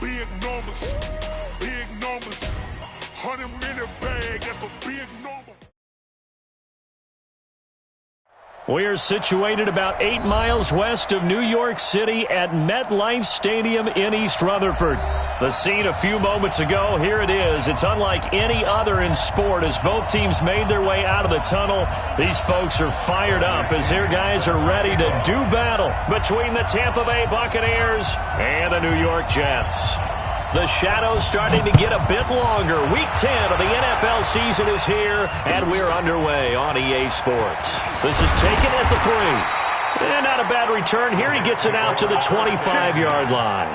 big numbers. Big numbers. 100-minute bag, that's a big number. We are situated about 8 miles west of New York City at MetLife Stadium in East Rutherford. The scene a few moments ago, here it is. It's unlike any other in sport as both teams made their way out of the tunnel. These folks are fired up as their guys are ready to do battle between the Tampa Bay Buccaneers and the New York Jets. The shadows starting to get a bit longer. Week 10 of the NFL season is here, and we're underway on EA Sports. This is taken at the 3. And not a bad return here. He gets it out to the 25-yard line.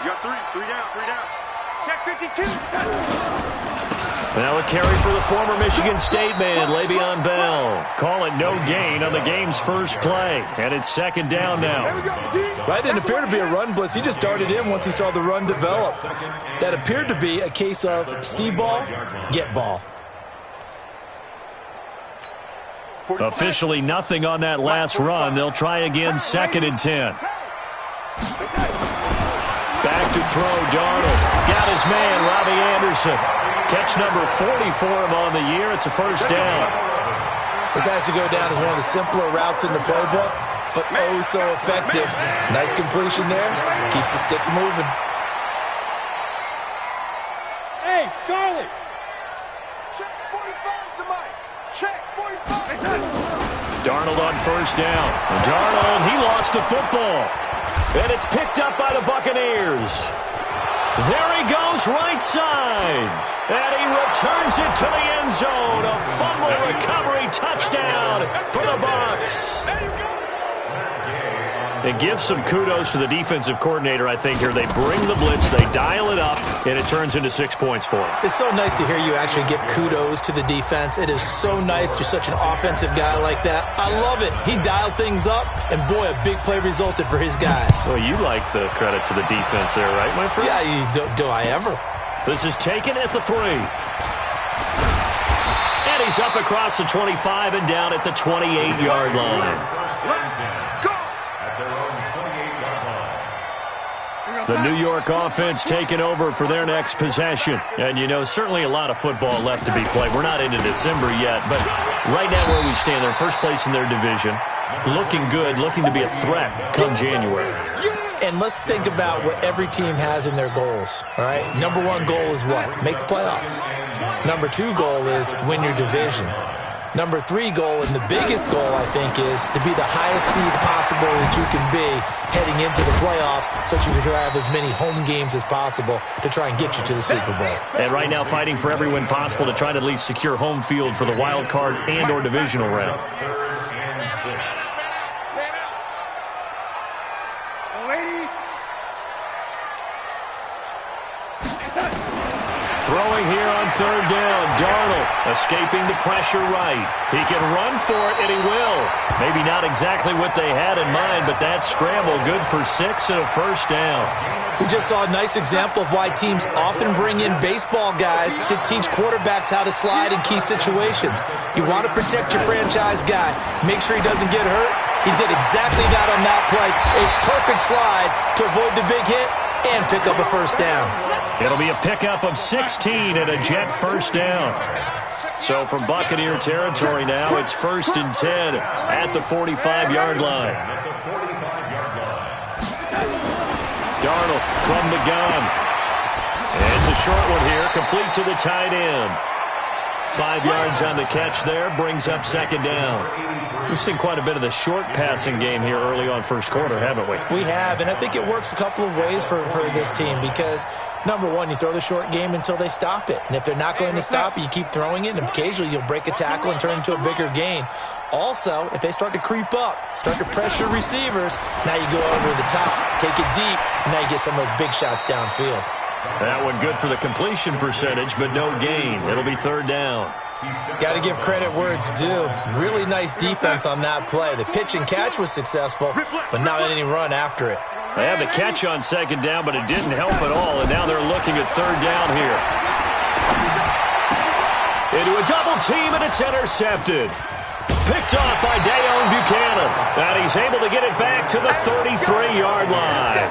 You got three down. Check 52. Now a carry for the former Michigan State man, Le'Veon Bell. Call it no gain on the game's first play. And it's second down now. That didn't appear to be a run blitz. He just darted in once he saw the run develop. That appeared to be a case of see ball, get ball. Officially nothing on that last run. They'll try again, 2nd and 10. Back to throw, Darnold. Got his man, Robbie Anderson. Catch number 40 for him on the year. It's a first down. This has to go down as one of the simpler routes in the playbook, but oh so effective. Nice completion there. Keeps the sticks moving. Hey, Charlie. Check 45 to Mike. Check 45. Darnold on first down. Darnold, he lost the football. And it's picked up by the Buccaneers. There he goes, right side. And he returns it to the end zone. A fumble recovery touchdown for the Bucs. It gives some kudos to the defensive coordinator, I think, here. They bring the blitz, they dial it up, and it turns into 6 points for him. It's so nice to hear you actually give kudos to the defense. It is so nice. You're such an offensive guy like that. I love it. He dialed things up, and boy, a big play resulted for his guys. Well, you like the credit to the defense there, right, my friend? Yeah, do I ever? This is taken at the 3. And he's up across the 25 and down at the 28-yard line. The New York offense taking over for their next possession. And, you know, certainly a lot of football left to be played. We're not into December yet, but right now where we stand, they're first place in their division. Looking good, looking to be a threat come January. And let's think about what every team has in their goals, all right? Number 1 goal is what? Make the playoffs. Number 2 goal is win your division. Number 3 goal, and the biggest goal, I think, is to be the highest seed possible that you can be heading into the playoffs so that you can have as many home games as possible to try and get you to the Super Bowl. And right now fighting for every win possible to try to at least secure home field for the wild card and or divisional round. Throwing here on 3rd down. Darnold escaping the pressure right. He can run for it, and he will. Maybe not exactly what they had in mind, but that scramble good for 6 and a first down. We just saw a nice example of why teams often bring in baseball guys to teach quarterbacks how to slide in key situations. You want to protect your franchise guy. Make sure he doesn't get hurt. He did exactly that on that play. A perfect slide to avoid the big hit and pick up a first down. It'll be a pickup of 16 and a Jet first down. So from Buccaneer territory now, it's 1st and 10 at the 45-yard line. Darnold from the gun. And it's a short one here, complete to the tight end. 5 yards on the catch there, brings up 2nd down. We've seen quite a bit of the short passing game here early on first quarter, haven't we? We have, and I think it works a couple of ways for this team because, number 1, you throw the short game until they stop it. And if they're not going to stop it, you keep throwing it, and occasionally you'll break a tackle and turn into a bigger gain. Also, if they start to creep up, start to pressure receivers, now you go over the top, take it deep, and now you get some of those big shots downfield. That one good for the completion percentage, but no gain. It'll be 3rd down. Got to give credit where it's due. Really nice defense on that play. The pitch and catch was successful, but not any run after it. They had the catch on 2nd down, but it didn't help at all, and now they're looking at 3rd down here. Into a double team, and it's intercepted. picked off by Dayon Buchanan. And he's able to get it back to the 33-yard line.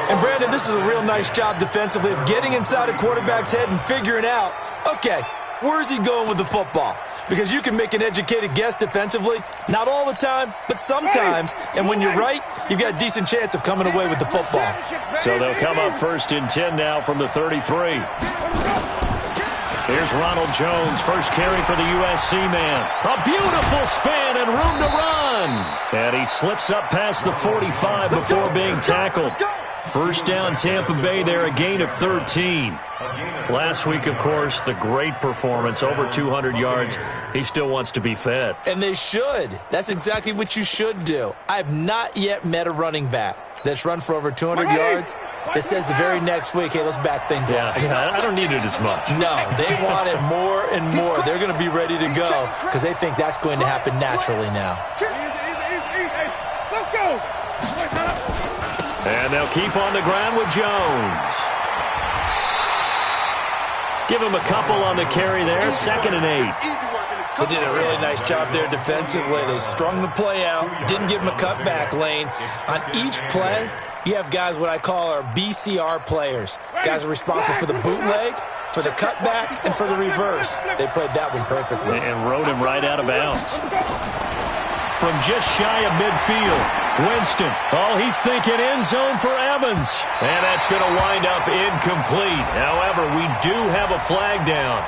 And, Brandon, this is a real nice job defensively of getting inside a quarterback's head and figuring out, okay, where's he going with the football? Because you can make an educated guess defensively. Not all the time, but sometimes. And when you're right, you've got a decent chance of coming away with the football. So they'll come up 1st and 10 now from the 33. Here's Ronald Jones, first carry for the USC man. A beautiful spin and room to run. And he slips up past the 45 before being tackled. First down, Tampa Bay there, a gain of 13. Last week, of course, the great performance, over 200 yards. He still wants to be fed. And they should. That's exactly what you should do. I have not yet met a running back that's run for over 200 yards that says the very next week, hey, let's back things up. Yeah, I don't need it as much. No, they want it more and more. They're going to be ready to go because they think that's going to happen naturally now. Let's go. And they'll keep on the ground with Jones. Give him a couple on the carry there, 2nd and 8. They did a really nice job there defensively. They strung the play out, didn't give him a cutback lane. On each play, you have guys what I call our BCR players. Guys are responsible for the bootleg, for the cutback, and for the reverse. They played that one perfectly. And rode him right out of bounds. From just shy of midfield, Winston. Oh, he's thinking end zone for Evans. And that's going to wind up incomplete. However, we do have a flag down.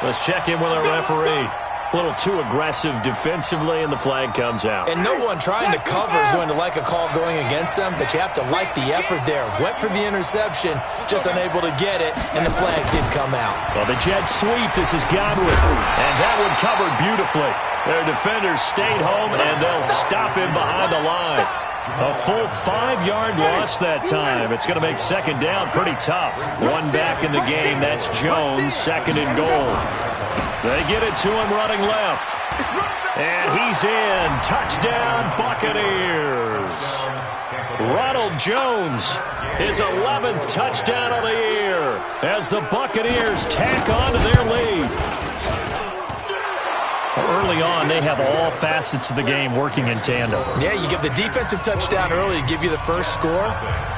Let's check in with our referee. A little too aggressive defensively, and the flag comes out. And no one trying to cover is going to like a call going against them, but you have to like the effort there. Went for the interception, just unable to get it, and the flag did come out. Well, the jet sweep, this is Godwin. And that one covered beautifully. Their defenders stayed home, and they'll stop him behind the line. A full 5-yard loss that time. It's going to make 2nd down pretty tough. One back in the game. That's Jones, 2nd and goal. They get it to him running left. And he's in. Touchdown, Buccaneers. Ronald Jones, his 11th touchdown of the year as the Buccaneers tack on to their lead. Early on, they have all facets of the game working in tandem. Yeah, you give the defensive touchdown early to give you the first score,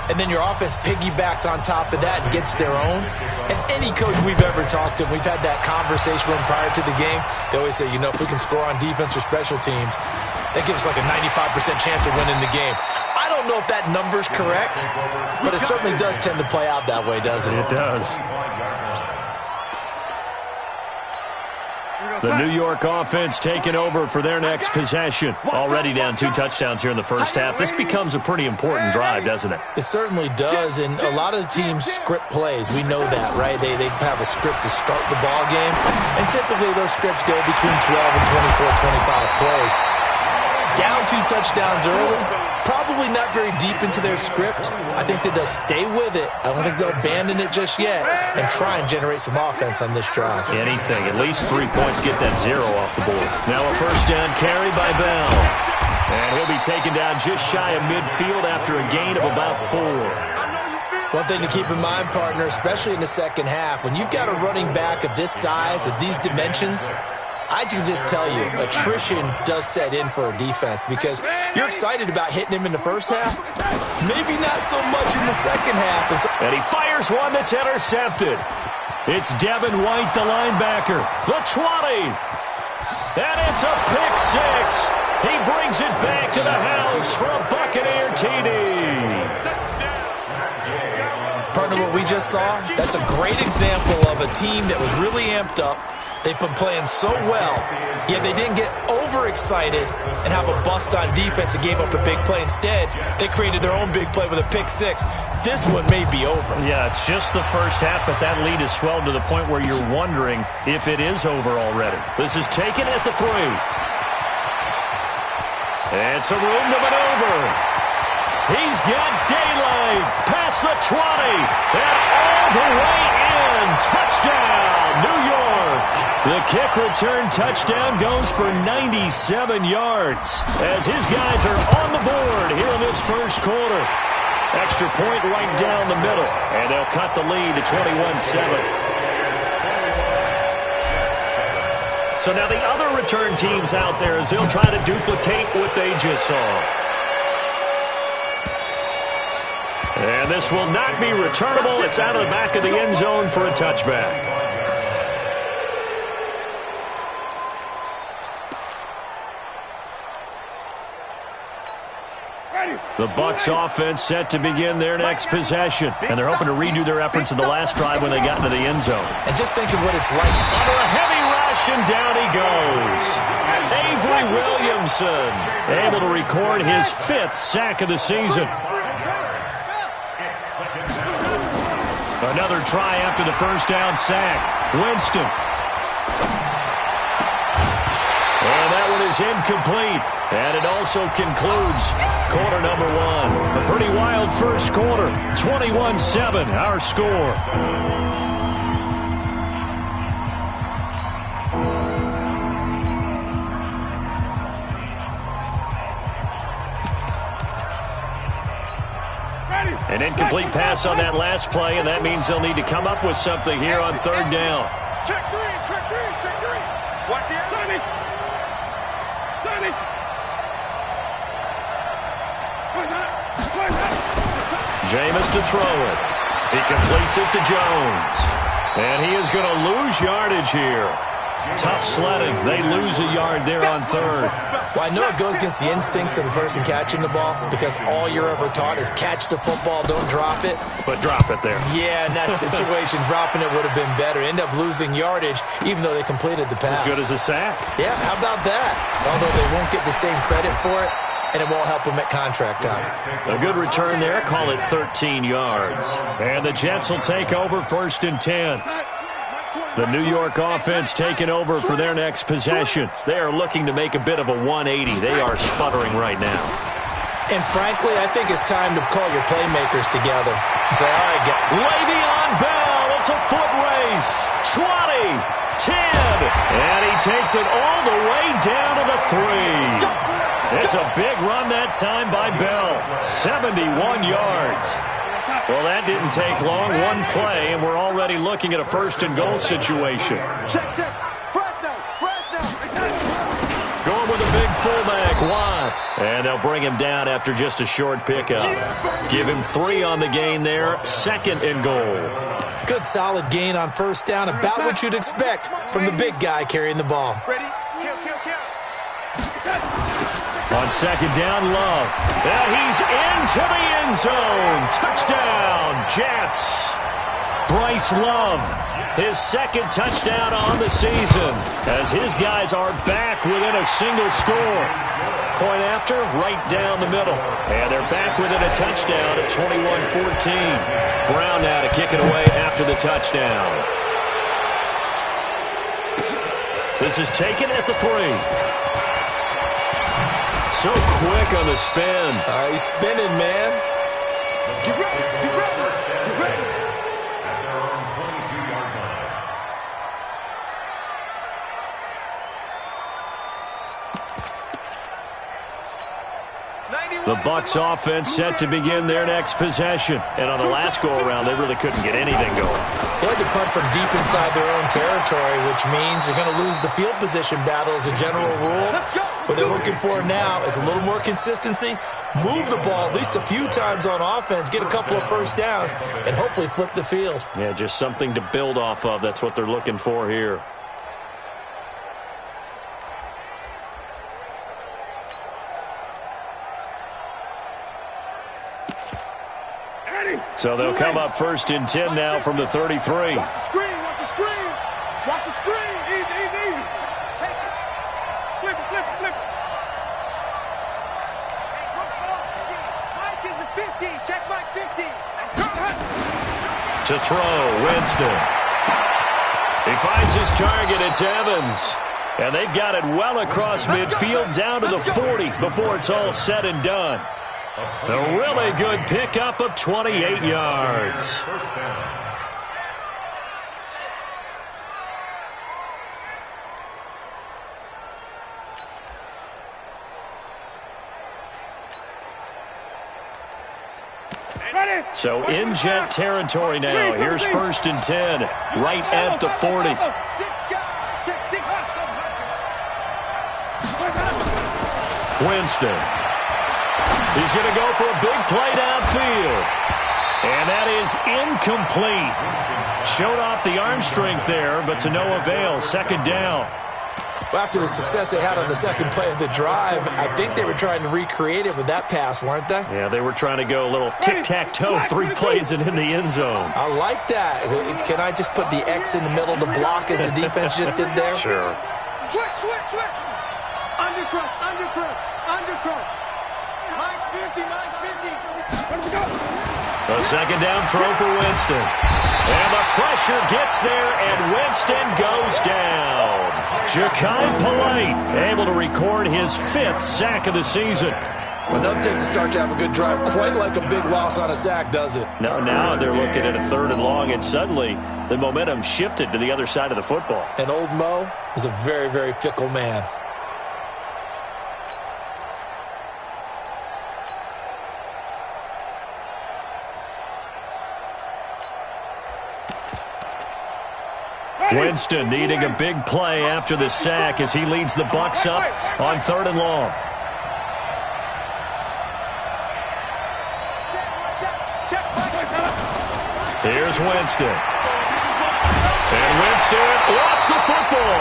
and then your offense piggybacks on top of that and gets their own. And any coach we've ever talked to, we've had that conversation with them prior to the game. They always say, you know, if we can score on defense or special teams, that gives us like a 95% chance of winning the game. I don't know if that number's correct, but it certainly does tend to play out that way, doesn't it? It does. The New York offense taking over for their next possession. Already down 2 touchdowns here in the first half. This becomes a pretty important drive, doesn't it? It certainly does, and a lot of the teams script plays. We know that, right? They have a script to start the ball game, and typically those scripts go between 12 and 24, 25 plays. Down 2 touchdowns early, probably not very deep into their script. I think that they'll stay with it. I don't think they'll abandon it just yet and try and generate some offense on this drive. Anything. At least 3 points, get that 0 off the board. Now a first down carry by Bell. And he'll be taken down just shy of midfield after a gain of about 4. One thing to keep in mind, partner, especially in the second half, when you've got a running back of this size, of these dimensions, I can just tell you, attrition does set in for a defense because you're excited about hitting him in the first half. Maybe not so much in the second half. And he fires one that's intercepted. It's Devin White, the linebacker. The 20. And it's a pick 6. He brings it back to the house for a Buccaneer TD. Partner, what we just saw, that's a great example of a team that was really amped up. They've been playing so well, yet they didn't get overexcited and have a bust on defense and gave up a big play. Instead, they created their own big play with a pick 6. This one may be over. Yeah, it's just the first half, but that lead has swelled to the point where you're wondering if it is over already. This is taken at the 3. And some room to maneuver. He's got daylight past the 20 and all the way in. Touchdown, New York. The kick return touchdown goes for 97 yards as his guys are on the board here in this first quarter. Extra point right down the middle, and they'll cut the lead to 21-7. So now the other return teams out there as they'll try to duplicate what they just saw. And this will not be returnable. It's out of the back of the end zone for a touchback. The Bucs offense set to begin their next possession. And they're hoping to redo their efforts in the last drive when they got into the end zone. And just think of what it's like. Under a heavy rush, and down he goes. Avery Williamson able to record his 5th sack of the season. Another try after the first down sack. Winston. And that one is incomplete. And it also concludes quarter number 1. A pretty wild first quarter. 21-7, our score. An incomplete pass on that last play, and that means they'll need to come up with something here on third down. Check three, check three, check three. Watch the end. Jameis to throw it. He completes it to Jones. And he is going to lose yardage here. Tough sledding. They lose a yard there on third. Well, I know it goes against the instincts of the person catching the ball because all you're ever taught is catch the football, don't drop it. But drop it there. Yeah, in that situation, dropping it would have been better. End up losing yardage even though they completed the pass. As good as a sack. Yeah, how about that? Although they won't get the same credit for it, and it won't help them at contract time. A good return there. Call it 13 yards. And the Jets will take over 1st and 10. The New York offense taking over for their next possession. They are looking to make a bit of a 180. They are sputtering right now. And frankly, I think it's time to call your playmakers together and say, all right, Le'Veon Bell, it's a foot race. 20, 10, and he takes it all the way down to the 3. It's a big run that time by Bell. 71 yards. Well, that didn't take long. One play, and we're already looking at a 1st and goal situation. Check. Fresno. Going with a big fullback, Watt. And they'll bring him down after just a short pickup. Give him 3 on the gain there. 2nd and goal. good solid gain on 1st down, about what you'd expect from the big guy carrying the ball. Ready? Kill. On 2nd down, Love. And he's into the end zone. Touchdown, Jets. Bryce Love, his 2nd touchdown on the season, as his guys are back within a single score. Point after, right down the middle. And they're back within a touchdown at 21-14. Brown now to kick it away after the touchdown. This is taken at the 3. So quick on the spin. He's spinning, man. Get ready. The Bucs offense set to begin their next possession. And on the last go-around, they really couldn't get anything going. They had to punt from deep inside their own territory, which means they're going to lose the field position battle as a general rule. What they're looking for now is a little more consistency, move the ball at least a few times on offense, get a couple of 1st downs, and hopefully flip the field. Yeah, just something to build off of. That's what they're looking for here. So they'll come up 1st and 10 now from the 33. Watch the screen. Easy. Take it. Flip it. Mike is a 50. Check Mike 50. To throw, Winston. He finds his target. It's Evans. And they've got it well across midfield down to the 40 before it's all said and done. A really good pickup of 28 yards. So in Jet territory now. Here's 1st and 10, right at the 40. Winston. He's going to go for a big play downfield. And that is incomplete. Showed off the arm strength there, but to no avail. Second down. Well, after the success they had on the second play of the drive, I think they were trying to recreate it with that pass, weren't they? Yeah, they were trying to go a little tic-tac-toe, 3 plays and in the end zone. I like that. Can I just put the X in the middle to block as the defense just did there? Sure. Switch. Undercross. Mike's 50. Let's go. A second down throw for Winston. And the pressure gets there, and Winston goes down. Ja'Kai Polite able to record his 5th sack of the season. Well, nothing takes a start to have a good drive quite like a big loss on a sack, does it? No, now they're looking at a 3rd and long, and suddenly the momentum shifted to the other side of the football. And old Mo is a very, very fickle man. Winston needing a big play after the sack as he leads the Bucs up on 3rd and long. Here's Winston. And Winston lost the football.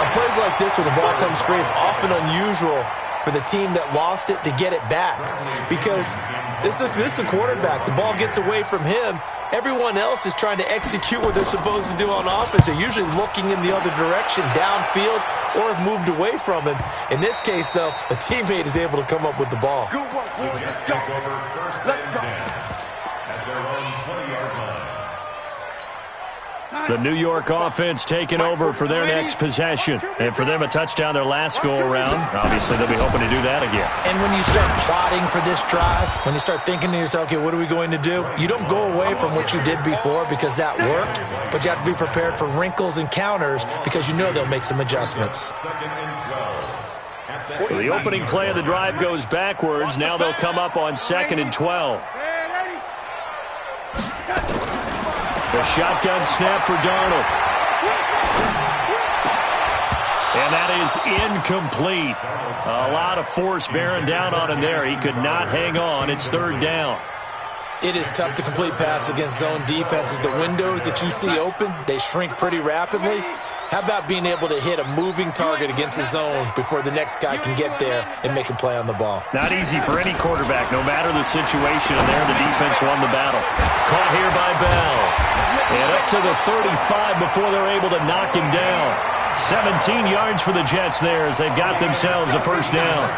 On plays like this when the ball comes free, it's often unusual for the team that lost it to get it back. Because this is the quarterback. The ball gets away from him. Everyone else is trying to execute what they're supposed to do on offense. They're usually looking in the other direction, downfield, or have moved away from him. In this case, though, a teammate is able to come up with the ball. Good work, Willie. Let's go. Let's go. The New York offense taking over for their next possession. And for them, a touchdown their last go-around. Obviously, they'll be hoping to do that again. And when you start plotting for this drive, when you start thinking to yourself, okay, what are we going to do? You don't go away from what you did before because that worked, but you have to be prepared for wrinkles and counters because you know they'll make some adjustments. So the opening play of the drive goes backwards. Now they'll come up on 2nd and 12. The shotgun snap for Darnold. And that is incomplete. A lot of force bearing down on him there. He could not hang on. It's 3rd down. It is tough to complete passes against zone defenses. The windows that you see open, they shrink pretty rapidly. How about being able to hit a moving target against a zone before the next guy can get there and make a play on the ball? Not easy for any quarterback, no matter the situation. And there, the defense won the battle. Caught here by Bell. And up to the 35 before they're able to knock him down. 17 yards for the Jets there as they've got themselves a 1st down.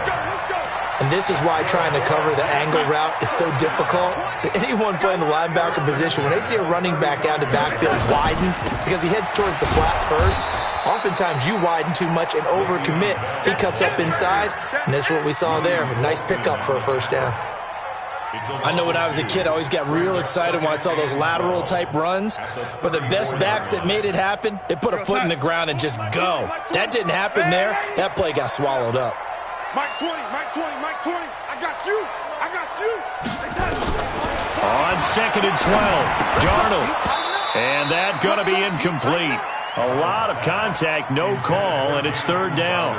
And this is why trying to cover the angle route is so difficult. Anyone playing the linebacker position, when they see a running back out of the backfield widen because he heads towards the flat first, oftentimes you widen too much and overcommit. He cuts up inside, and that's what we saw there. A nice pickup for a 1st down. I know when I was a kid, I always got real excited when I saw those lateral-type runs. But the best backs that made it happen, they put a foot in the ground and just go. That didn't happen there. That play got swallowed up. Mike 20. I got you. On 2nd and 12, Darnold. And that going to be incomplete. A lot of contact, no call, and it's 3rd down.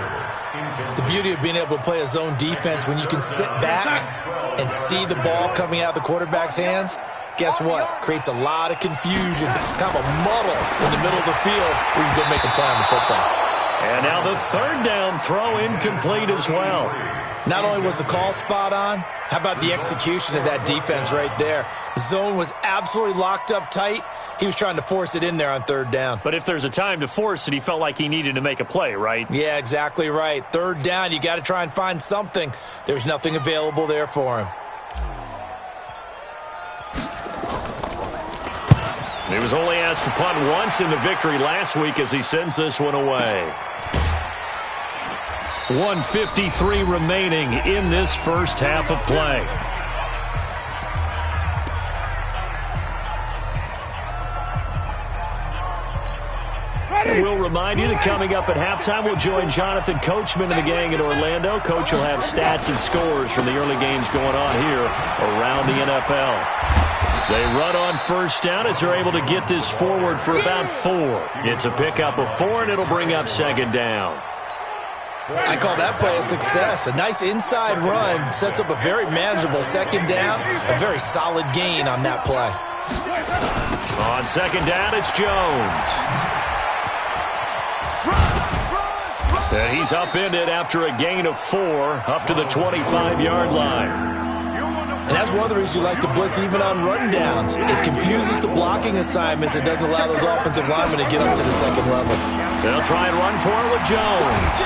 The beauty of being able to play a zone defense when you can sit back and see the ball coming out of the quarterback's hands, guess what? Creates a lot of confusion, kind of a muddle in the middle of the field where you can go make a play on the football. And now the 3rd down throw incomplete as well. Not only was the call spot on, how about the execution of that defense right there? The zone was absolutely locked up tight. He was trying to force it in there on 3rd down. But if there's a time to force it, he felt like he needed to make a play, right? Yeah, exactly right. 3rd down, you got to try and find something. There's nothing available there for him. He was only asked to punt once in the victory last week as he sends this one away. 1:53 remaining in this 1st half of play. And we'll remind you that coming up at halftime, we'll join Jonathan Coachman and the gang in Orlando. Coach will have stats and scores from the early games going on here around the NFL. They run on 1st down as they're able to get this forward for about 4. It's a pickup of 4, and it'll bring up 2nd down. I call that play a success. A nice inside run sets up a very manageable second down, a very solid gain on that play. On second down, it's Jones. And he's upended after a gain of 4 up to the 25-yard line. And that's one of the reasons you like to blitz even on rundowns. It confuses the blocking assignments. It doesn't allow those offensive linemen to get up to the second level. They'll try and run for it with Jones.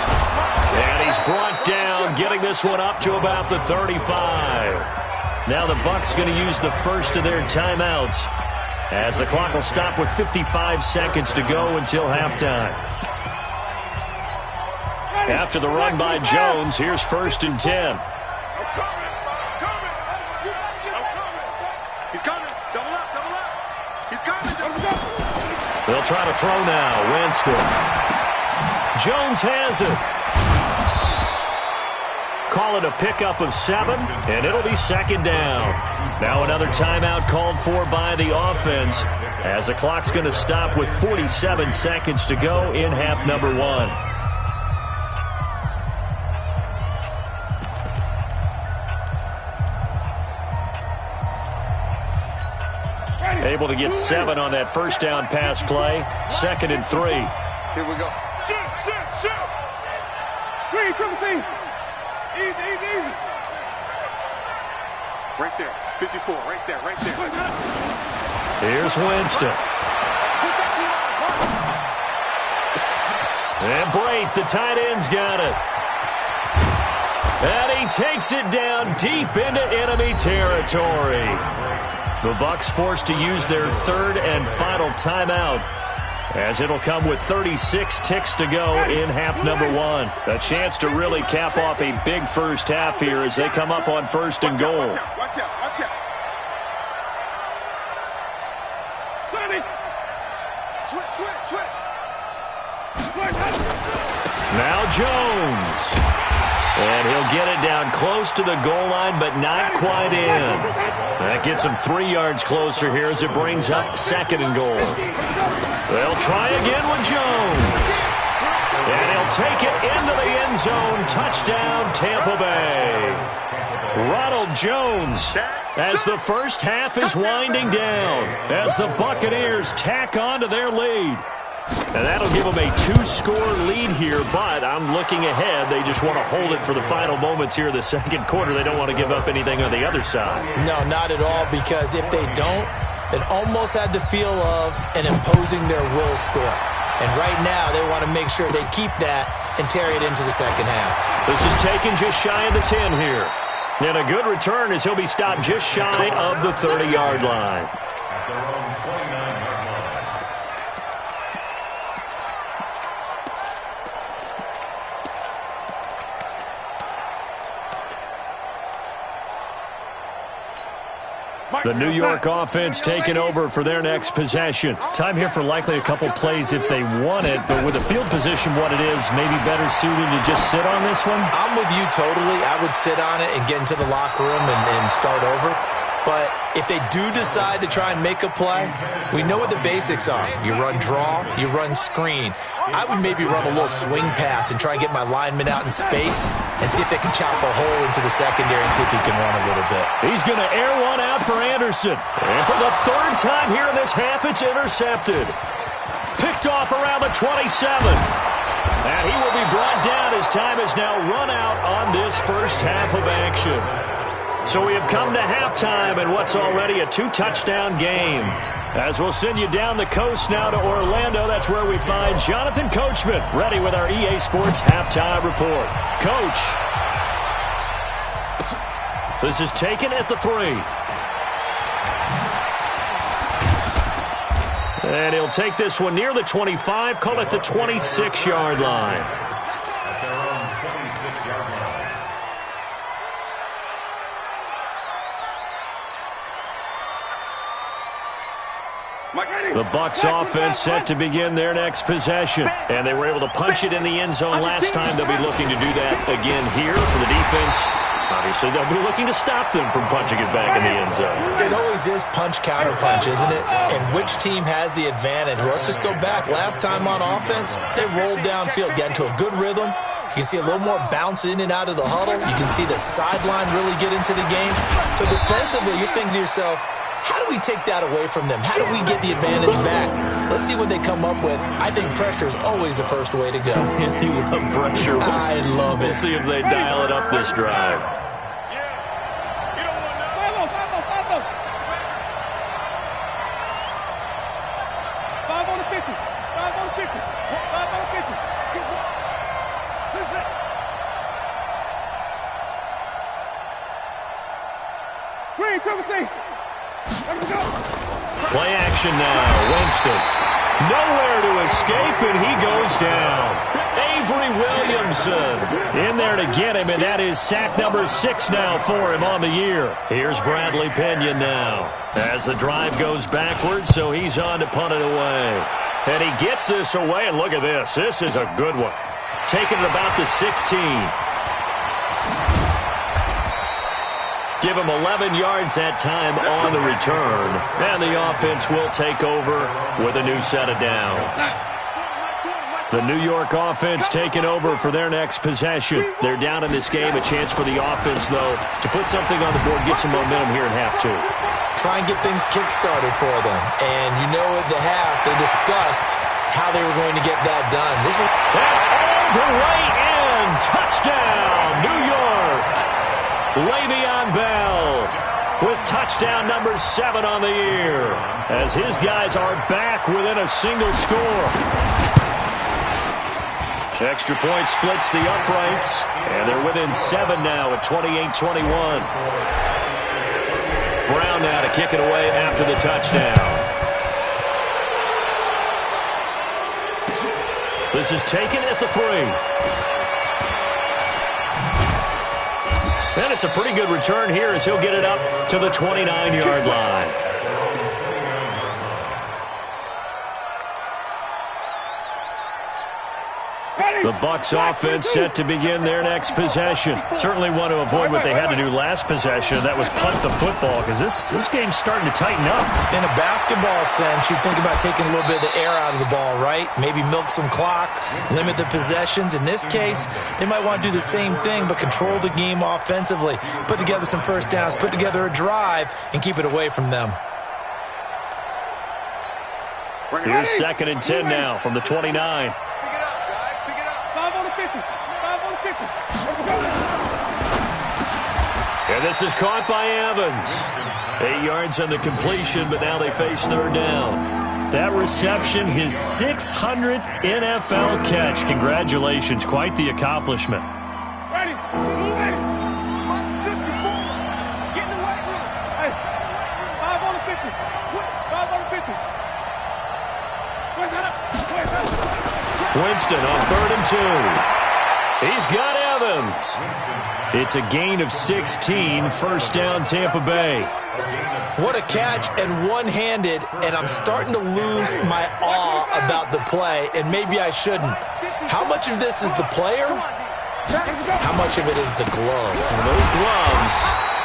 And he's brought down, getting this one up to about the 35. Now the Bucs going to use the first of their timeouts, as the clock will stop with 55 seconds to go until halftime. After the run by Jones, here's 1st and 10. They'll try to throw now. Winston. Jones has it. Call it a pickup of 7, and it'll be second down. Now another timeout called for by the offense, as the clock's going to stop with 47 seconds to go in half number 1. Able to get 7 on that first down pass play. 2nd and 3. Here we go. Shoot, shoot, shoot. 3, triple T. Easy, easy, easy. Right there. 54. Right there, right there. Here's Winston. And Brait, the tight end's got it. And he takes it down deep into enemy territory. The Bucs forced to use their 3rd and final timeout, as it'll come with 36 ticks to go in half number 1. A chance to really cap off a big first half here as they come up on 1st and goal. Watch out, watch out, watch out. Switch. Now Jones. And he'll get it down close to the goal line, but not quite in. That gets him 3 yards closer here as it brings up 2nd and goal. They'll try again with Jones. And he'll take it into the end zone. Touchdown, Tampa Bay. Ronald Jones, as the first half is winding down, as the Buccaneers tack on to their lead. And that'll give them a 2-score lead here, but I'm looking ahead. They just want to hold it for the final moments here in the second quarter. They don't want to give up anything on the other side. No, not at all, because if they don't, it almost had the feel of an imposing their will score. And right now, they want to make sure they keep that and carry it into the second half. This is taken just shy of the 10 here. And a good return as he'll be stopped just shy of the 30-yard line. The New York offense taking over for their next possession. Time here for likely a couple plays if they want it, but with the field position what it is, maybe better suited to just sit on this one? I'm with you totally. I would sit on it and get into the locker room and start over. But if they do decide to try and make a play, we know what the basics are. You run draw, you run screen. I would maybe run a little swing pass and try and get my lineman out in space and see if they can chop a hole into the secondary and see if he can run a little bit. He's going to air one out for Anderson. And for the 3rd time here in this half, it's intercepted. Picked off around the 27. And he will be brought down as time is now run out on this first half of action. So we have come to halftime in what's already a 2-touchdown game. As we'll send you down the coast now to Orlando, that's where we find Jonathan Coachman ready with our EA Sports halftime report. Coach, this is taken at the 3. And he'll take this one near the 25, call it the 26-yard line. The Bucs offense set to begin their next possession. And they were able to punch it in the end zone last time. They'll be looking to do that again here for the defense. Obviously, they'll be looking to stop them from punching it back in the end zone. It always is punch-counter-punch, isn't it? And which team has the advantage? Well, let's just go back. Last time on offense, they rolled downfield, got into a good rhythm, You can see a little more bounce in and out of the huddle. You can see the sideline really get into the game. So defensively, you're thinking to yourself, how do we take that away from them? How do we get the advantage back? Let's see what they come up with. I think pressure is always the first way to go. You love pressure. I love it. We'll see if they dial it up this drive. Play action now. Winston. Nowhere to escape, and he goes down. Avery Williamson in there to get him, and that is sack number 6 now for him on the year. Here's Bradley Pinion now as the drive goes backwards, so he's on to punt it away. And he gets this away, and look at this. This is a good one. Taking it about the 16. Give him 11 yards that time on the return. And the offense will take over with a new set of downs. The New York offense taking over for their next possession. They're down in this game. A chance for the offense, though, to put something on the board, get some momentum here in half 2. Try and get things kick-started for them. And you know at the half, they discussed how they were going to get that done. This is all the way in. Touchdown, New York. Le'Veon Bell with touchdown number 7 on the year as his guys are back within a single score. Extra point splits the uprights, and they're within 7 now at 28-21. Brown now to kick it away after the touchdown. This is taken at the 3. And it's a pretty good return here as he'll get it up to the 29-yard line. The Bucs offense set to begin their next possession. Certainly want to avoid what they had to do last possession. That was punt the football because this game's starting to tighten up. In a basketball sense, you think about taking a little bit of the air out of the ball, right? Maybe milk some clock, limit the possessions. In this case, they might want to do the same thing but control the game offensively. Put together some first downs, put together a drive, and keep it away from them. Here's 2nd and 10 now from the 29. And this is caught by Evans. 8 yards on the completion, but now they face 3rd down. That reception, his 600th NFL catch. Congratulations. Quite the accomplishment. Ready. Ready. Get in the weight room. Hey, 5 on the 50. 5 on the 50. Winston on 3rd and 2. He's got Evans. It's a gain of 16. First down, Tampa Bay. What a catch and one-handed, and I'm starting to lose my awe about the play, and maybe I shouldn't. How much of this is the player? How much of it is the glove? And those gloves,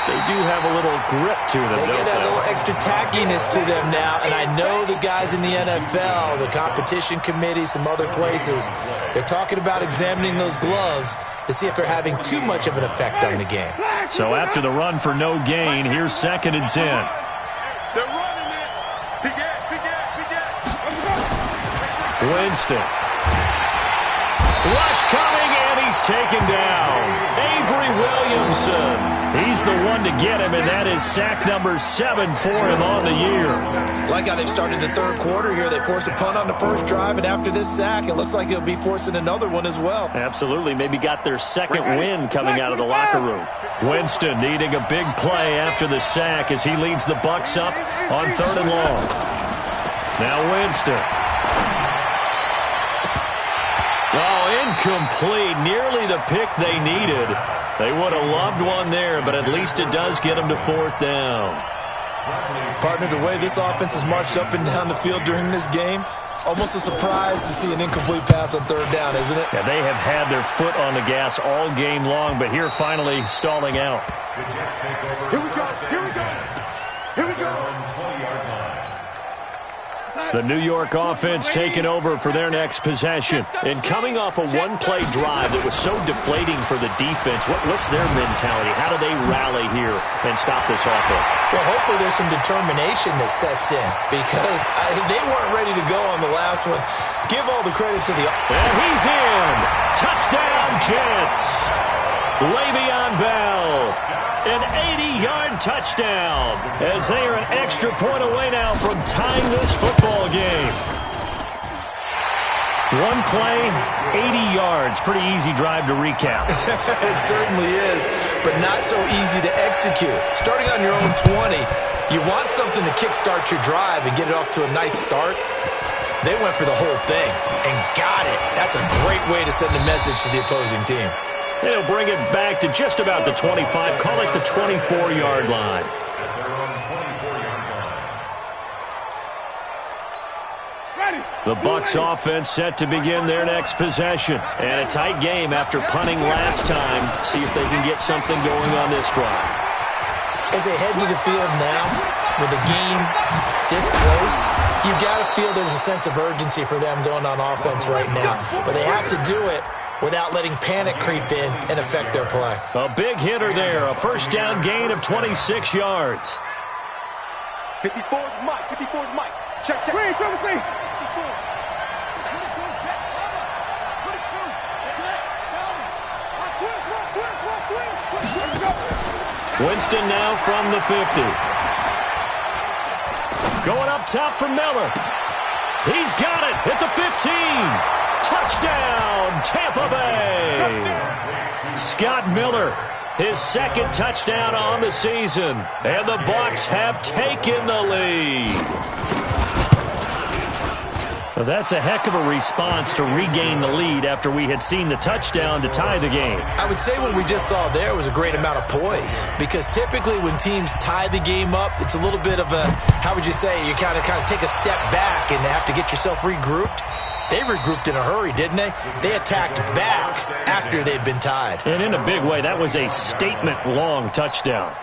they do have a little grip to them, They get a little extra tackiness to them now, and I know the guys in the NFL, the competition committee, some other places, they're talking about examining those gloves to see if they're having too much of an effect on the game. So after the run for no gain, here's 2nd and 10. They're running it. Winston. Rush coming, and he's taken down. Avery Williamson. He's the one to get him, and that is sack number 7 for him on the year. Like how they've started the 3rd quarter here. They force a punt on the first drive, and after this sack, it looks like they'll be forcing another one as well. Absolutely. Maybe got their 2nd win coming out of the locker room. Winston needing a big play after the sack as he leads the Bucs up on 3rd and long. Now Winston. Oh, incomplete. Nearly the pick they needed. They would have loved one there, but at least it does get them to 4th down. Partner, the way this offense has marched up and down the field during this game, it's almost a surprise to see an incomplete pass on 3rd down, isn't it? Yeah, they have had their foot on the gas all game long, but here finally stalling out. Here we go. Here we go. Here we go. The New York offense taking over for their next possession. And coming off a one-play drive that was so deflating for the defense, what's their mentality? How do they rally here and stop this offense? Well, hopefully there's some determination that sets in because they weren't ready to go on the last one. Give all the credit to the... And he's in. Touchdown, Jets. Le'Veon Bell. An 80-yard touchdown as they are an extra point away now from tying this football game. One play, 80 yards. Pretty easy drive to recap. It certainly is, but not so easy to execute. Starting on your own 20, you want something to kickstart your drive and get it off to a nice start. They went for the whole thing and got it. That's a great way to send a message to the opposing team. And he'll bring it back to just about the 25. Call it the 24-yard line. The Bucs offense set to begin their next possession. And a tight game after punting last time. See if they can get something going on this drive. As they head to the field now, with the game this close, you've got to feel there's a sense of urgency for them going on offense right now. But they have to do it without letting panic creep in and affect their play. A big hitter there, a first down gain of 26 yards. 54 is Mike, 54 is Mike. Check. Green, from the thing. Winston now from the 50. Going up top for Miller. He's got it at the 15. Touchdown, Tampa Bay. Scott Miller, his second touchdown on the season. And the Bucs have taken the lead. Well, that's a heck of a response to regain the lead after we had seen the touchdown to tie the game. I would say what we just saw there was a great amount of poise, because typically when teams tie the game up, it's a little bit of a, how would you say, you kind of take a step back and have to get yourself regrouped. They regrouped in a hurry, didn't they? They attacked back after they'd been tied. And in a big way, that was a statement-long touchdown.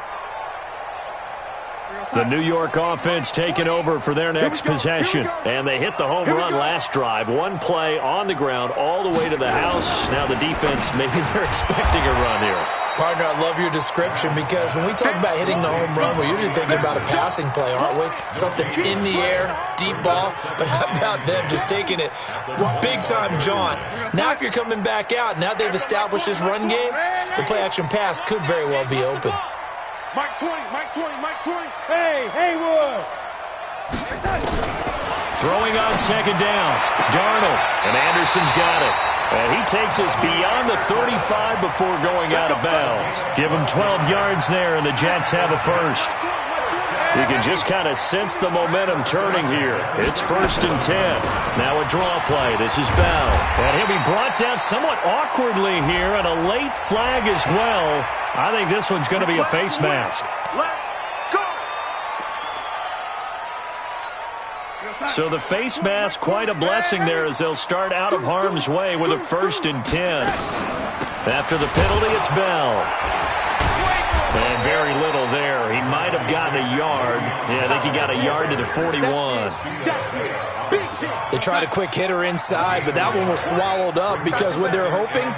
The New York offense taking over for their next possession. And they hit the home run last drive. One play on the ground all the way to the house. Now the defense, maybe they're expecting a run here. Partner, I love your description, because when we talk about hitting the home run, we're usually thinking about a passing play, aren't we? Something in the air, deep ball. But how about them just taking it big-time jaunt? Now if you're coming back out, now they've established this run game, the play-action pass could very well be open. Mike 20, Mike 20, Mike 20. Hey, Haywood. Throwing on second down. Darnold. And Anderson's got it. And he takes us beyond the 35 before going out of bounds. Give him 12 yards there, and the Jets have a first. You can just kind of sense the momentum turning here. It's 1st and 10. Now a draw play. This is Bell. And he'll be brought down somewhat awkwardly here, and a late flag as well. I think this one's going to be a face mask. So the face mask, quite a blessing there, as they'll start out of harm's way with a 1st and 10. After the penalty, it's Bell. And very little there. He might have gotten a yard. Yeah, I think he got a yard to the 41. They tried a quick hitter inside, but that one was swallowed up, because what they're hoping,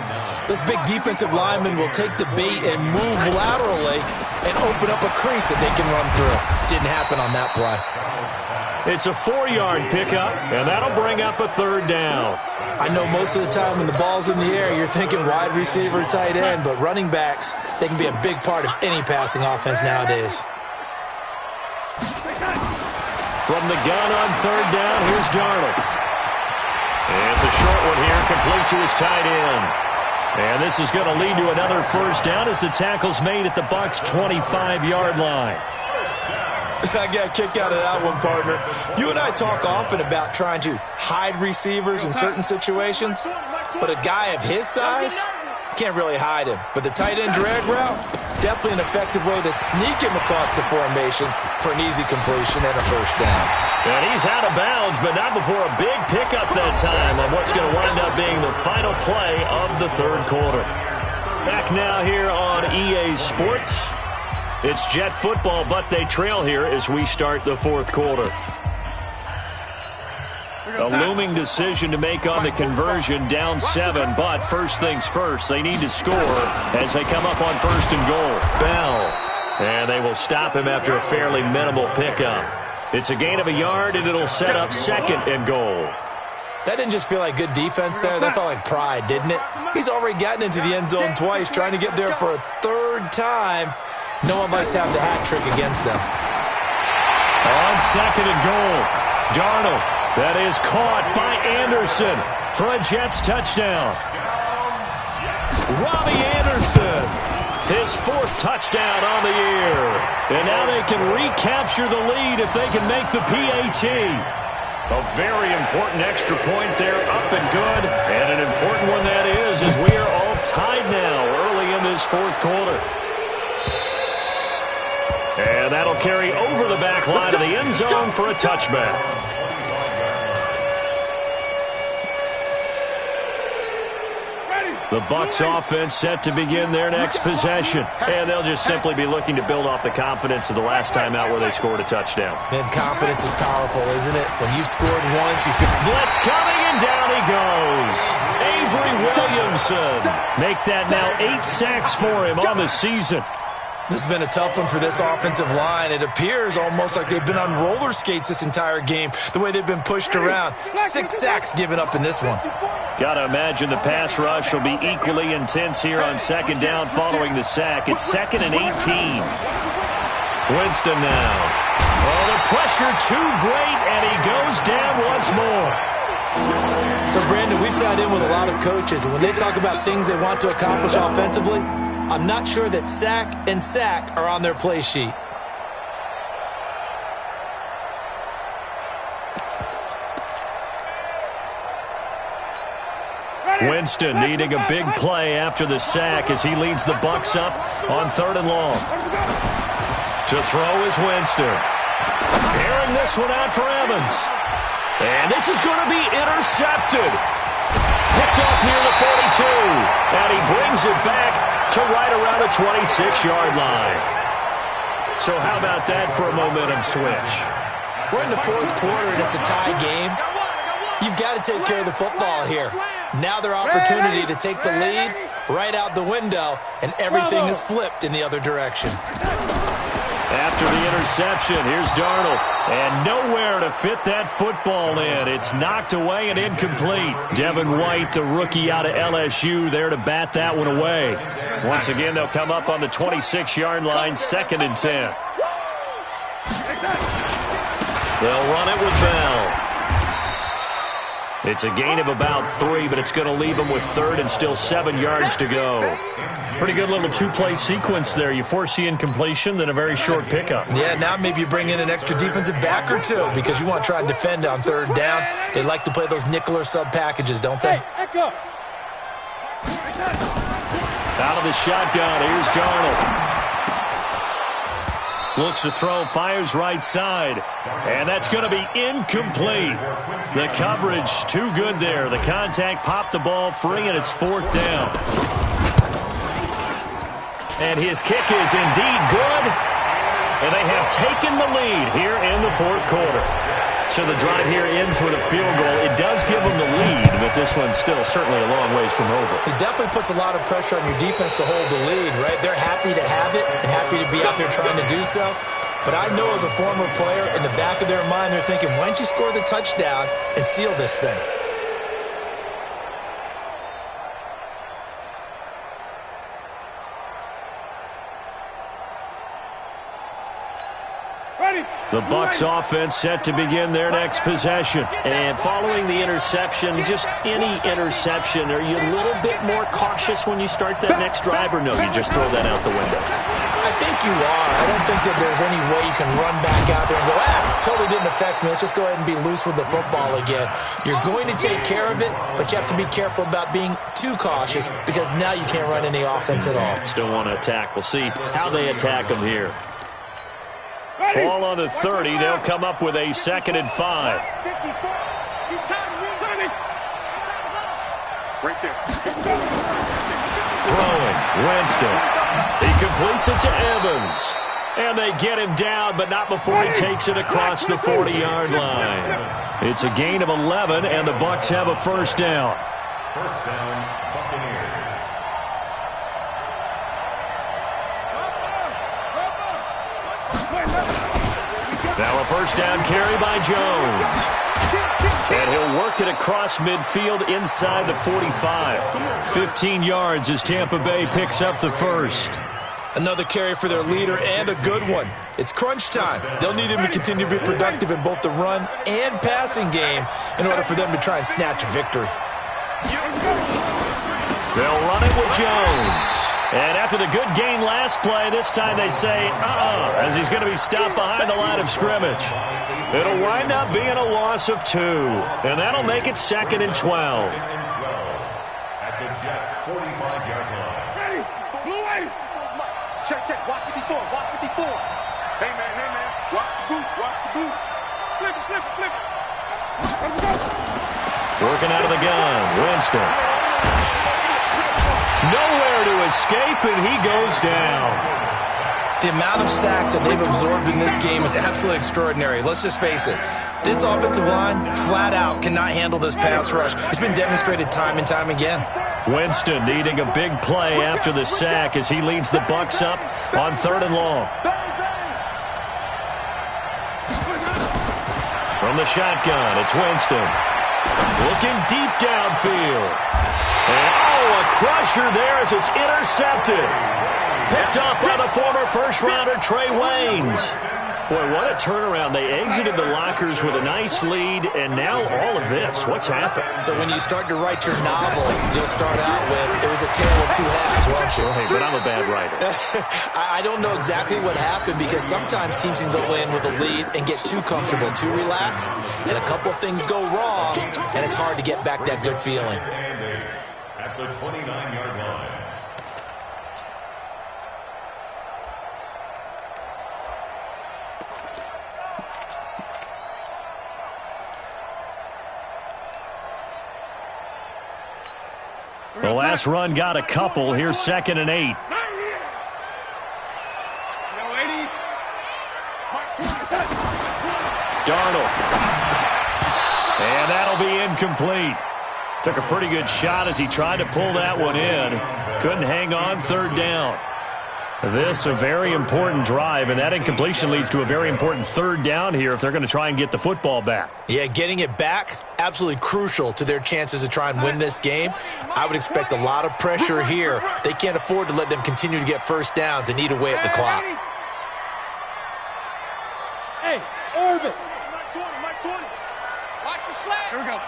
those big defensive linemen will take the bait and move laterally and open up a crease that they can run through. Didn't happen on that play. It's a 4-yard pickup, and that'll bring up a 3rd down. I know most of the time when the ball's in the air, you're thinking wide receiver, tight end, but running backs, they can be a big part of any passing offense nowadays. From the gun on 3rd down, here's Darnold. And it's a short one here, complete to his tight end. And this is going to lead to another 1st down as the tackle's made at the Bucs' 25-yard line. I got a kick out of that one, partner. You and I talk often about trying to hide receivers in certain situations, but a guy of his size can't really hide him. But the tight end drag route, definitely an effective way to sneak him across the formation for an easy completion and a 1st down. And he's out of bounds, but not before a big pickup that time on what's going to wind up being the final play of the 3rd quarter. Back now here on EA Sports. It's Jet football, but they trail here as we start the 4th quarter. A looming decision to make on the conversion, down 7. But first things first, they need to score as they come up on 1st and goal. Bell. And they will stop him after a fairly minimal pickup. It's a gain of a yard, and it'll set up 2nd and goal. That didn't just feel like good defense there. That felt like pride, didn't it? He's already gotten into the end zone twice, trying to get there for a 3rd time. No one likes to have the hat trick against them. On 2nd and goal, Darnold. That is caught by Anderson for a Jets touchdown. Robbie Anderson, his 4th touchdown on the year. And now they can recapture the lead if they can make the PAT. A very important extra point there, up and good. And an important one that is, as we are all tied now early in this 4th quarter. And that'll carry over the back line of the end zone for a touchback. The Bucs offense set to begin their next possession. And they'll just simply be looking to build off the confidence of the last time out where they scored a touchdown. And confidence is powerful, isn't it? When you've scored once, you feel... Blitz coming, and down he goes. Avery Williamson. Make that now 8 sacks for him on the season. This has been a tough one for this offensive line. It appears almost like they've been on roller skates this entire game, the way they've been pushed around. 6 sacks given up in this one. Got to imagine the pass rush will be equally intense here on 2nd down following the sack. It's 2nd and 18. Winston now. Oh, the pressure too great, and he goes down once more. So, Brandon, we sat in with a lot of coaches, and when they talk about things they want to accomplish offensively, I'm not sure that sack and sack are on their play sheet. Winston needing a big play after the sack as he leads the Bucs up on 3rd and long. To throw is Winston. Airing this one out for Evans. And this is going to be intercepted. Picked off near the 42. And he brings it back to right around the 26-yard line. So how about that for a momentum switch? We're in the 4th quarter, and it's a tie game. You've got to take care of the football here. Now their opportunity to take the lead right out the window, and everything is flipped in the other direction. After the interception, here's Darnold. And nowhere to fit that football in. It's knocked away and incomplete. Devin White, the rookie out of LSU, there to bat that one away. Once again, they'll come up on the 26-yard line, 2nd and 10. They'll run it with Bell. It's a gain of about 3, but it's going to leave them with 3rd and still 7 yards to go. Pretty good little 2-play sequence there. You force the incompletion, then a very short pickup. Yeah, now maybe you bring in an extra defensive back or 2 because you want to try and defend on 3rd down. They like to play those nickel or sub packages, don't they? Out of the shotgun, here's Darnold. Looks to throw, fires right side. And that's going to be incomplete. The coverage too good there. The contact popped the ball free, and it's 4th down. And his kick is indeed good. And they have taken the lead here in the 4th quarter. So the drive here ends with a field goal. It does give them the lead, but this one's still certainly a long ways from over. It definitely puts a lot of pressure on your defense to hold the lead, right? They're happy to have it and happy to be out there trying to do so. But I know as a former player, in the back of their mind, they're thinking, why don't you score the touchdown and seal this thing? The Bucs offense set to begin their next possession. And following the interception, just any interception, are you a little bit more cautious when you start that next drive, or no, you just throw that out the window? I think you are. I don't think that there's any way you can run back out there and go, totally didn't affect me. Let's just go ahead and be loose with the football again. You're going to take care of it, but you have to be careful about being too cautious because now you can't run any offense at all. Still want to attack. We'll see how they attack them here. Ball on the 30. They'll come up with a 2nd and 5. Right there. Throwing. Winston. He completes it to Evans. And they get him down, but not before he takes it across the 40-yard line. It's a gain of 11, and the Bucs have a first down. First down, Buccaneers. Now a first down carry by Jones. And he'll work it across midfield inside the 45. 15 yards as Tampa Bay picks up the first. Another carry for their leader, and a good one. It's crunch time. They'll need him to continue to be productive in both the run and passing game in order for them to try and snatch a victory. They'll run it with Jones. And after the good gain last play, this time they say, as he's going to be stopped behind the line of scrimmage. It'll wind up being a loss of 2, and that'll make it 2nd and 12. At the Jets' 45-yard line. Ready. Blue ready. Check. Watch 54. Watch 54. Hey, man. Watch the boot. Watch the boot. Flip it. Working out of the gun, Winston. Nowhere to escape, and he goes down. The amount of sacks that they've absorbed in this game is absolutely extraordinary. Let's just face it. This offensive line, flat out, cannot handle this pass rush. It's been demonstrated time and time again. Winston needing a big play after the sack as he leads the Bucs up on 3rd and long. From the shotgun, it's Winston. Looking deep downfield. And, a crusher there as it's intercepted. Picked off by the former first-rounder Trey Waynes. Boy, what a turnaround. They exited the lockers with a nice lead, and now all of this. What's happened? So when you start to write your novel, you'll start out with, it was a tale of two halves, won't you? Well, hey, but I'm a bad writer. I don't know exactly what happened, because sometimes teams can go in with a lead and get too comfortable, too relaxed, and a couple of things go wrong, and it's hard to get back that good feeling. At the 29-yard line. The last run got a couple. Here's 2nd and 8. Darnold. And that'll be incomplete. Took a pretty good shot as he tried to pull that one in. Couldn't hang on, 3rd down. This a very important drive, and that incompletion leads to a very important 3rd down here if they're going to try and get the football back. Yeah, getting it back, absolutely crucial to their chances to try and win this game. I would expect a lot of pressure here. They can't afford to let them continue to get first downs and eat away at the clock. Hey, orbit. Mike 20. Watch the slant. Here we go.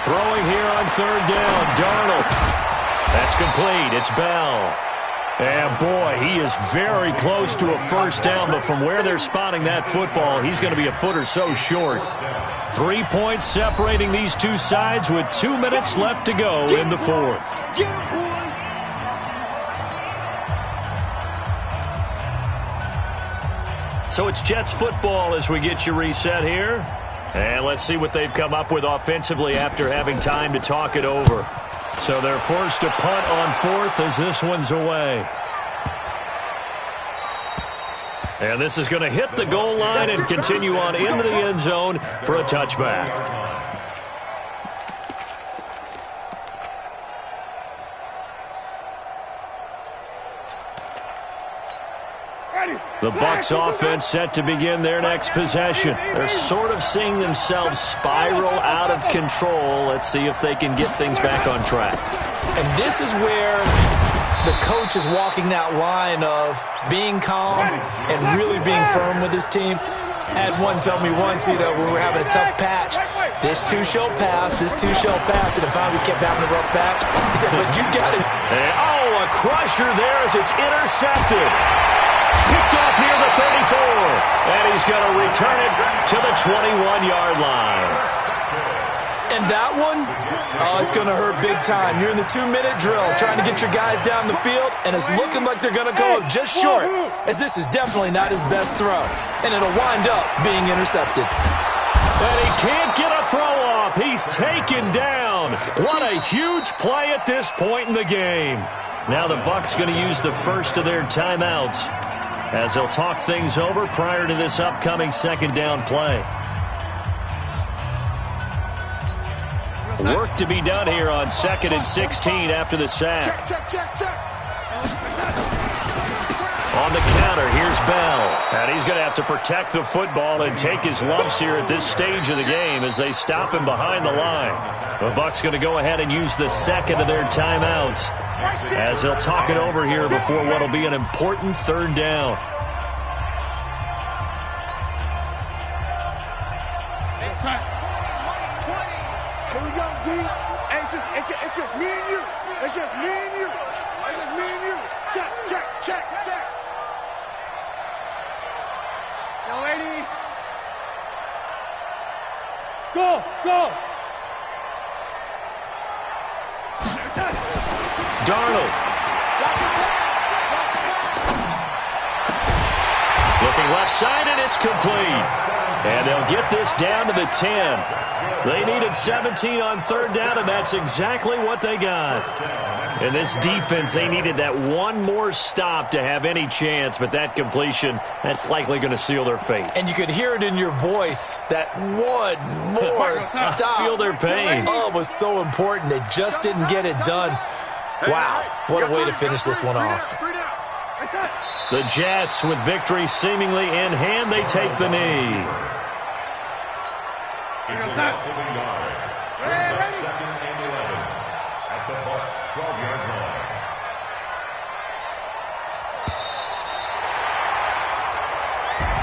Throwing here on 3rd down, Darnold. That's complete. It's Bell. And, boy, he is very close to a first down, but from where they're spotting that football, he's going to be a foot or so short. 3 points separating these two sides with 2 minutes left to go in the 4th. So it's Jets football as we get you reset here. And let's see what they've come up with offensively after having time to talk it over. So they're forced to punt on 4th as this one's away. And this is going to hit the goal line and continue on into the end zone for a touchback. The Bucs offense set to begin their next possession. They're sort of seeing themselves spiral out of control. Let's see if they can get things back on track. And this is where the coach is walking that line of being calm and really being firm with his team. I had one tell me once, when we were having a tough patch, this too shall pass, this too shall pass, and finally we kept having a rough patch. He said, but you got it. And, a crusher there as it's intercepted. Picked off near the 34, and he's going to return it to the 21-yard line. And that one, it's going to hurt big time. You're in the 2-minute drill trying to get your guys down the field, and it's looking like they're going to go up just short, as this is definitely not his best throw, and it'll wind up being intercepted. And he can't get a throw off. He's taken down. What a huge play at this point in the game. Now the Bucs going to use the first of their timeouts. as they'll talk things over prior to this upcoming second down play. Work to be done here on 2nd and 16 after the sack. Check. On the counter, here's Bell. And he's going to have to protect the football and take his lumps here at this stage of the game as they stop him behind the line. The Bucs going to go ahead and use the second of their timeouts as they'll talk it over here before what will be an important third down. Here we go, D. Hey, it's just me and you. It's just me and you. It's just me and you. Check. Young lady. Go. Darnold. Looking left side, and it's complete. And they'll get this down to the 10. They needed 17 on third down, and that's exactly what they got. In this defense, they needed that one more stop to have any chance, but that completion, that's likely going to seal their fate. And you could hear it in your voice, that one more stop. Feel their pain. Oh, it was so important. They just didn't get it done. Wow, what a way to finish this one off. The Jets, with victory seemingly in hand, they take the knee. It's a loss of a yard. Brings up 2nd and 11 at the Bucs' 12-yard line.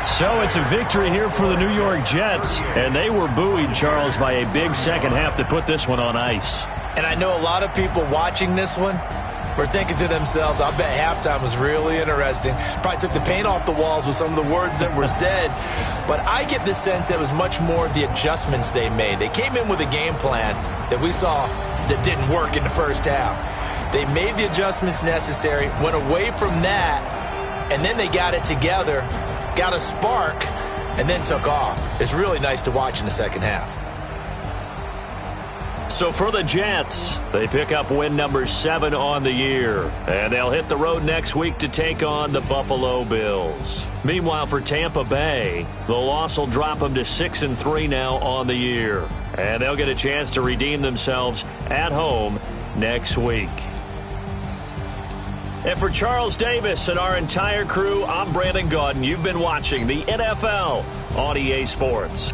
So it's a victory here for the New York Jets, and they were buoyed, Charles, by a big second half to put this one on ice. And I know a lot of people watching this one were thinking to themselves, I bet halftime was really interesting. Probably took the paint off the walls with some of the words that were said. But I get the sense it was much more the adjustments they made. They came in with a game plan that we saw that didn't work in the first half. They made the adjustments necessary, went away from that, and then they got it together, got a spark, and then took off. It's really nice to watch in the second half. So for the Jets, they pick up win number 7 on the year. And they'll hit the road next week to take on the Buffalo Bills. Meanwhile, for Tampa Bay, the loss will drop them to 6-3 now on the year. And they'll get a chance to redeem themselves at home next week. And for Charles Davis and our entire crew, I'm Brandon Gaudin. You've been watching the NFL on EA Sports.